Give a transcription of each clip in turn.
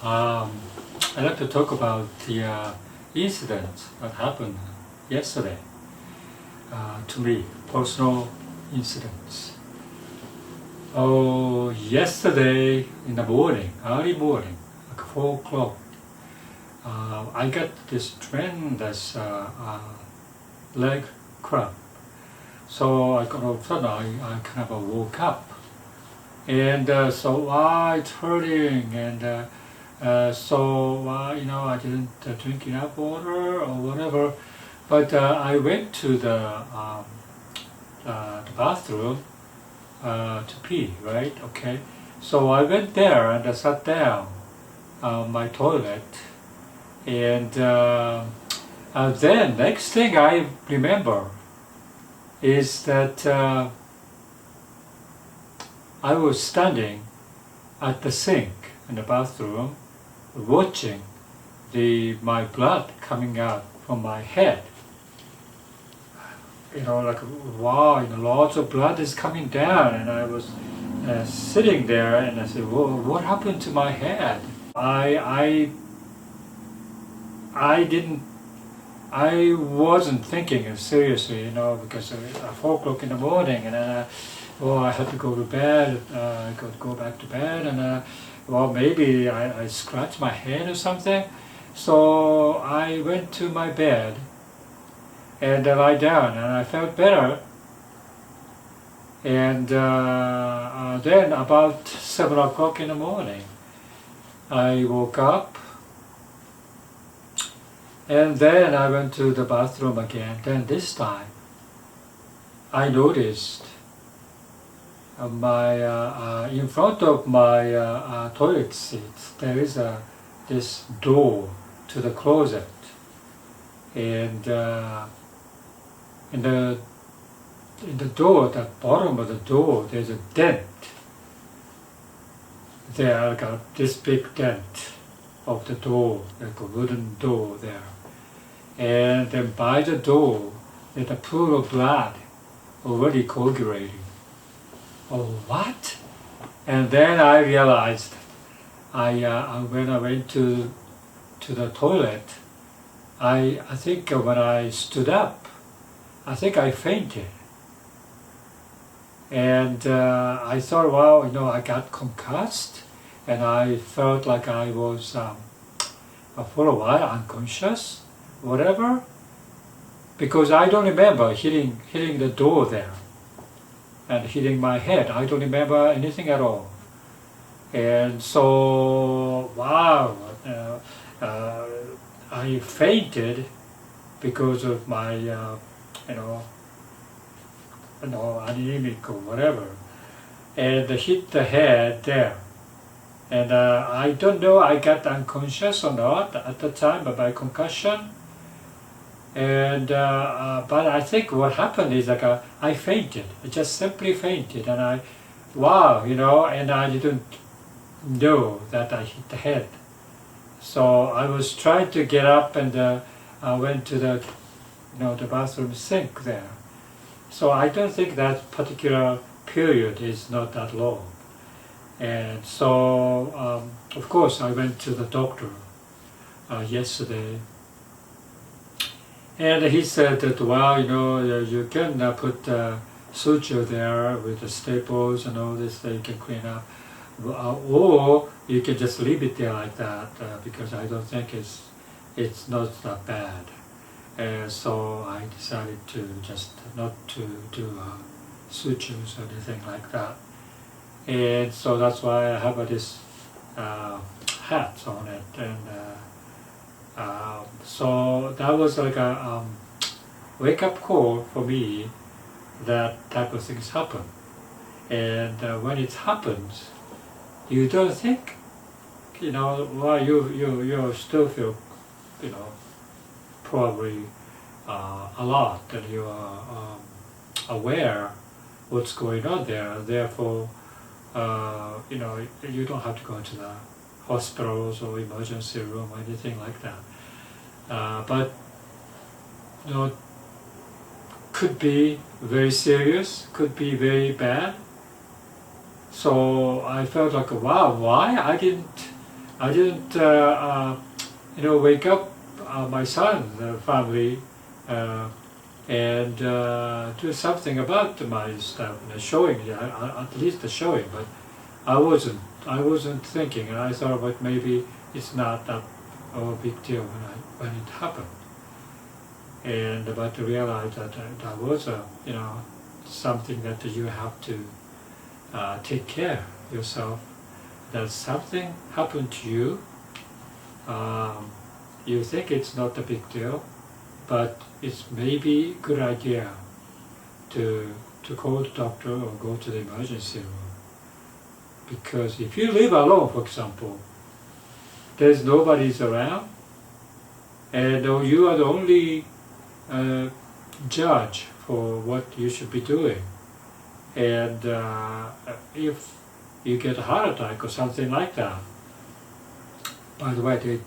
I'd like to talk about the incident that happened yesterday to me, personal incidents. Oh, yesterday in the morning, early morning, like 4 o'clock, I got this tremendous leg cramp. So I got all of a sudden I kind of woke up, and so it's hurting, and so I didn't drink enough water or whatever. But I went to the bathroom to pee, right? Okay. So I went there and I sat down on my toilet, and then next thing I remember is that I was standing at the sink in the bathroom watching my blood coming out from my head. Like, wow, lots of blood is coming down, and I was sitting there, and I said, "Whoa, what happened to my head?" I wasn't thinking it seriously, because at 4 o'clock in the morning, and then I had to go to bed. I could go back to bed, and maybe I scratched my head or something. So I went to my bed and I lie down, and I felt better. And then about 7 o'clock in the morning, I woke up, and then I went to the bathroom again. Then this time, I noticed in front of my toilet seat, there is this door to the closet, and in the door, the bottom of the door, there's a dent. There, I got this big dent of the door, like a wooden door there. And then by the door, there's a pool of blood already coagulating. Oh, what? And then I realized, when I went to the toilet, I think when I stood up, I think I fainted. And I thought, wow, I got concussed, and I felt like I was, for a while, unconscious, whatever, because I don't remember hitting the door there and hitting my head. I don't remember anything at all. And so, wow, I fainted because of my, anemic or whatever, and hit the head there. And I don't know I got unconscious or not at the time by concussion. And but I think what happened is I fainted. I just simply fainted, and and I didn't know that I hit the head. So I was trying to get up, and I went to the bathroom sink there. So I don't think that particular period is not that long. And so, of course, I went to the doctor yesterday, and he said that, you can put suture there with the staples and all this that you can clean up, or you can just leave it there like that, because I don't think it's not that bad. So I decided to just not to do sutures or anything like that. And so that's why I have this hat on it. And so that was like a wake-up call for me that type of things happen. And when it happens, you don't think, you still feel, probably a lot, and you are aware what's going on there. Therefore, you don't have to go to the hospitals or emergency room or anything like that. But could be very serious, could be very bad. So I felt like, wow, why I didn't I didn't wake up my son's family and do something about my stuff, showing, at least the showing. But I wasn't thinking, and I thought, but maybe it's not that big deal when it happened. And but to realize that that was something that you have to take care of yourself. That something happened to you. You think it's not a big deal, but it's maybe a good idea to call the doctor or go to the emergency room. Because if you live alone, for example, there's nobody's around, and you are the only judge for what you should be doing. And if you get a heart attack or something like that, by the way,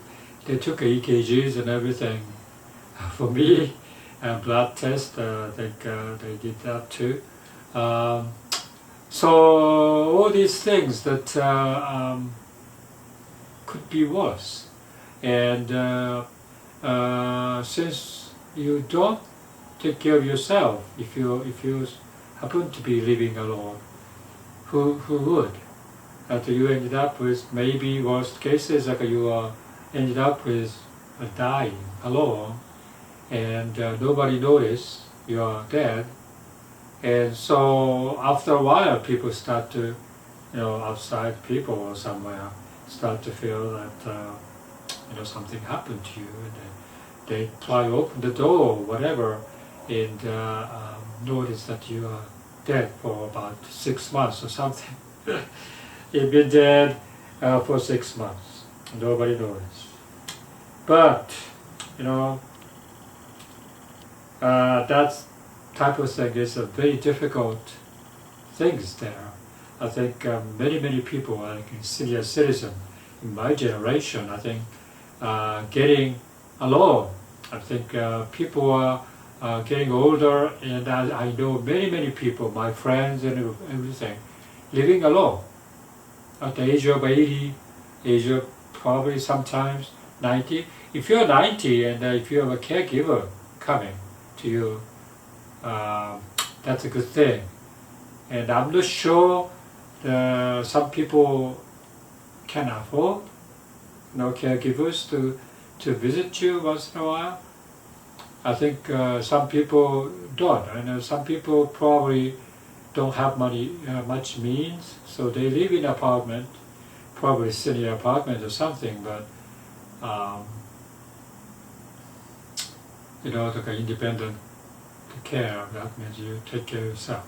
they took EKGs and everything for me, and blood test, I think they did that too. So all these things that could be worse. And since you don't take care of yourself, if you happen to be living alone, who would? That you ended up with, maybe worst cases, like you ended up with dying alone, and nobody noticed you are dead. And so after a while, people start to, outside people or somewhere, start to feel that something happened to you, and they try to open the door or whatever, and notice that you are dead for about 6 months or something. You've been dead for 6 months. Nobody noticed. But that type of thing is a very difficult things there. I think many people, like senior citizen in my generation, I think getting alone. I think people are getting older, and I know many people, my friends and everything, living alone at the age of 80, age of probably sometimes 90. If you're 90 and if you have a caregiver coming to you, that's a good thing. And I'm not sure some people can afford caregivers to visit you once in a while. I think some people don't, and some people probably don't have much means, so they live in an apartment, probably senior apartment or something, but like independent care, that means you take care of yourself.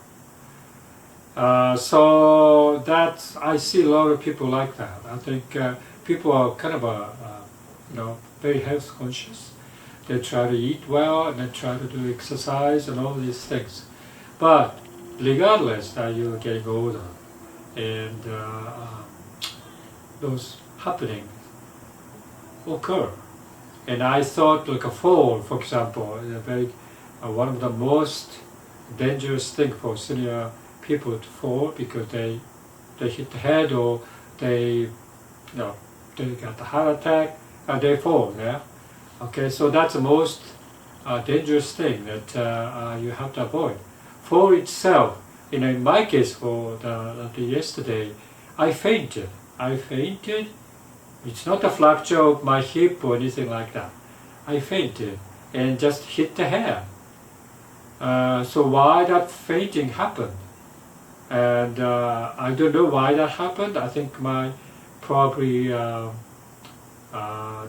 So that's, I see a lot of people like that. I think people are kind of very health conscious. They try to eat well, and they try to do exercise and all these things. But regardless that you're getting older, and those happenings occur. And I thought like a fall, for example, is a very one of the most dangerous thing for senior people to fall, because they hit the head, or they got the heart attack and they fall. Yeah. Okay, so that's the most dangerous thing that you have to avoid. Fall itself, in my case, for the yesterday, I fainted. It's not a fracture of my hip or anything like that. I fainted and just hit the head. So why that fainting happened? And I don't know why that happened. I think my probably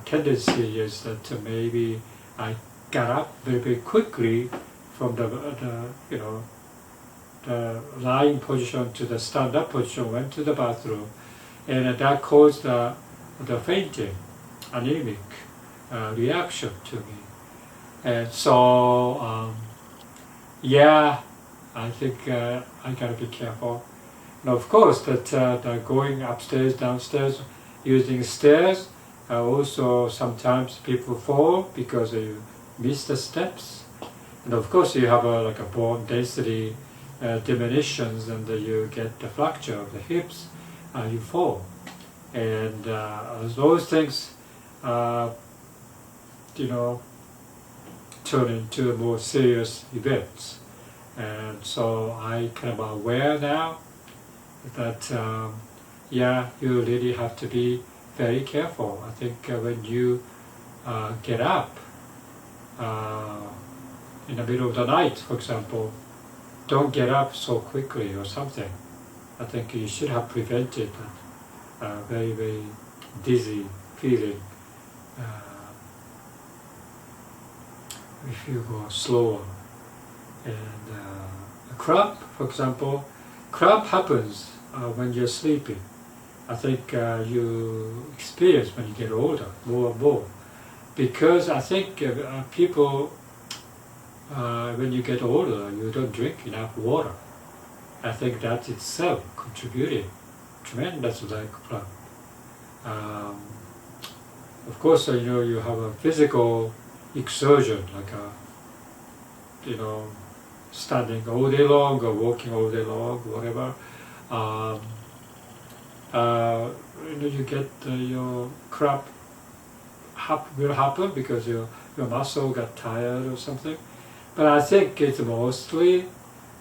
tendency is that maybe I got up very quickly from the lying position to the stand-up position, went to the bathroom, and that caused the fainting, anemic reaction to me. And so, I think I gotta be careful. And of course, that going upstairs, downstairs, using stairs, also sometimes people fall because you miss the steps. And of course, you have a bone density diminutions, and you get the fracture of the hips, you fall. and those things, turn into more serious events. And so I kind of aware now that you really have to be very careful. I think when you get up in the middle of the night, for example, don't get up so quickly or something. I think you should have prevented that very, very dizzy feeling if you go slower. And cramp, for example, cramp happens when you're sleeping. I think you experience when you get older more and more, because I think people when you get older you don't drink enough water. I think that itself contributed tremendously like cramp. Of course, you have a physical exertion, like standing all day long or walking all day long, whatever. You get your cramp will happen because your muscle got tired or something. But I think it's mostly,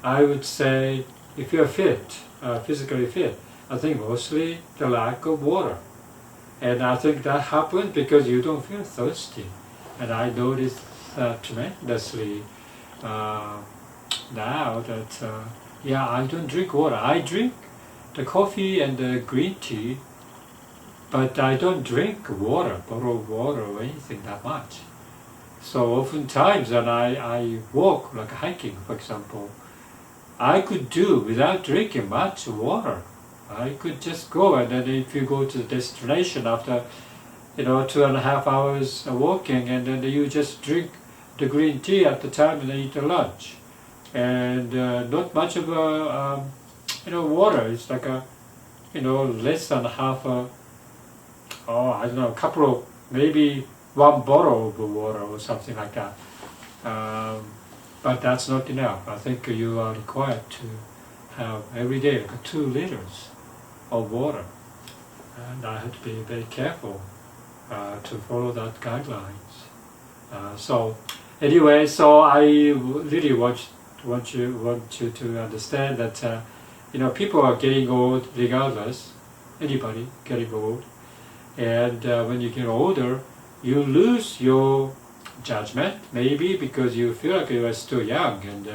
I would say, if you're fit, physically fit, I think mostly the lack of water. And I think that happens because you don't feel thirsty. And I noticed tremendously now that, I don't drink water. I drink the coffee and the green tea, but I don't drink water, bottled water or anything that much. So oftentimes when I walk, like hiking for example, I could do without drinking much water. I could just go, and then if you go to the destination after 2.5 hours walking, and then you just drink the green tea at the time and then eat the lunch. And not much of a, water. It's like less than half a couple of, maybe one bottle of water or something like that. But that's not enough. I think you are required to have every day like 2 liters of water. And I had to be very careful to follow that guidelines. So anyway, so I really want you to understand that people are getting old regardless. Anybody getting old, and when you get older, you lose your judgment, maybe because you feel like you are still young and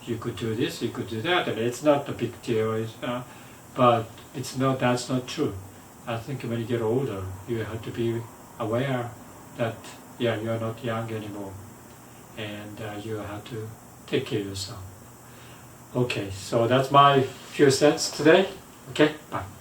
you could do this, you could do that, and it's not a big deal. But it's not. That's not true. I think when you get older, you have to be aware that you are not young anymore, and you have to take care of yourself. Okay, so that's my few cents today. Okay, bye.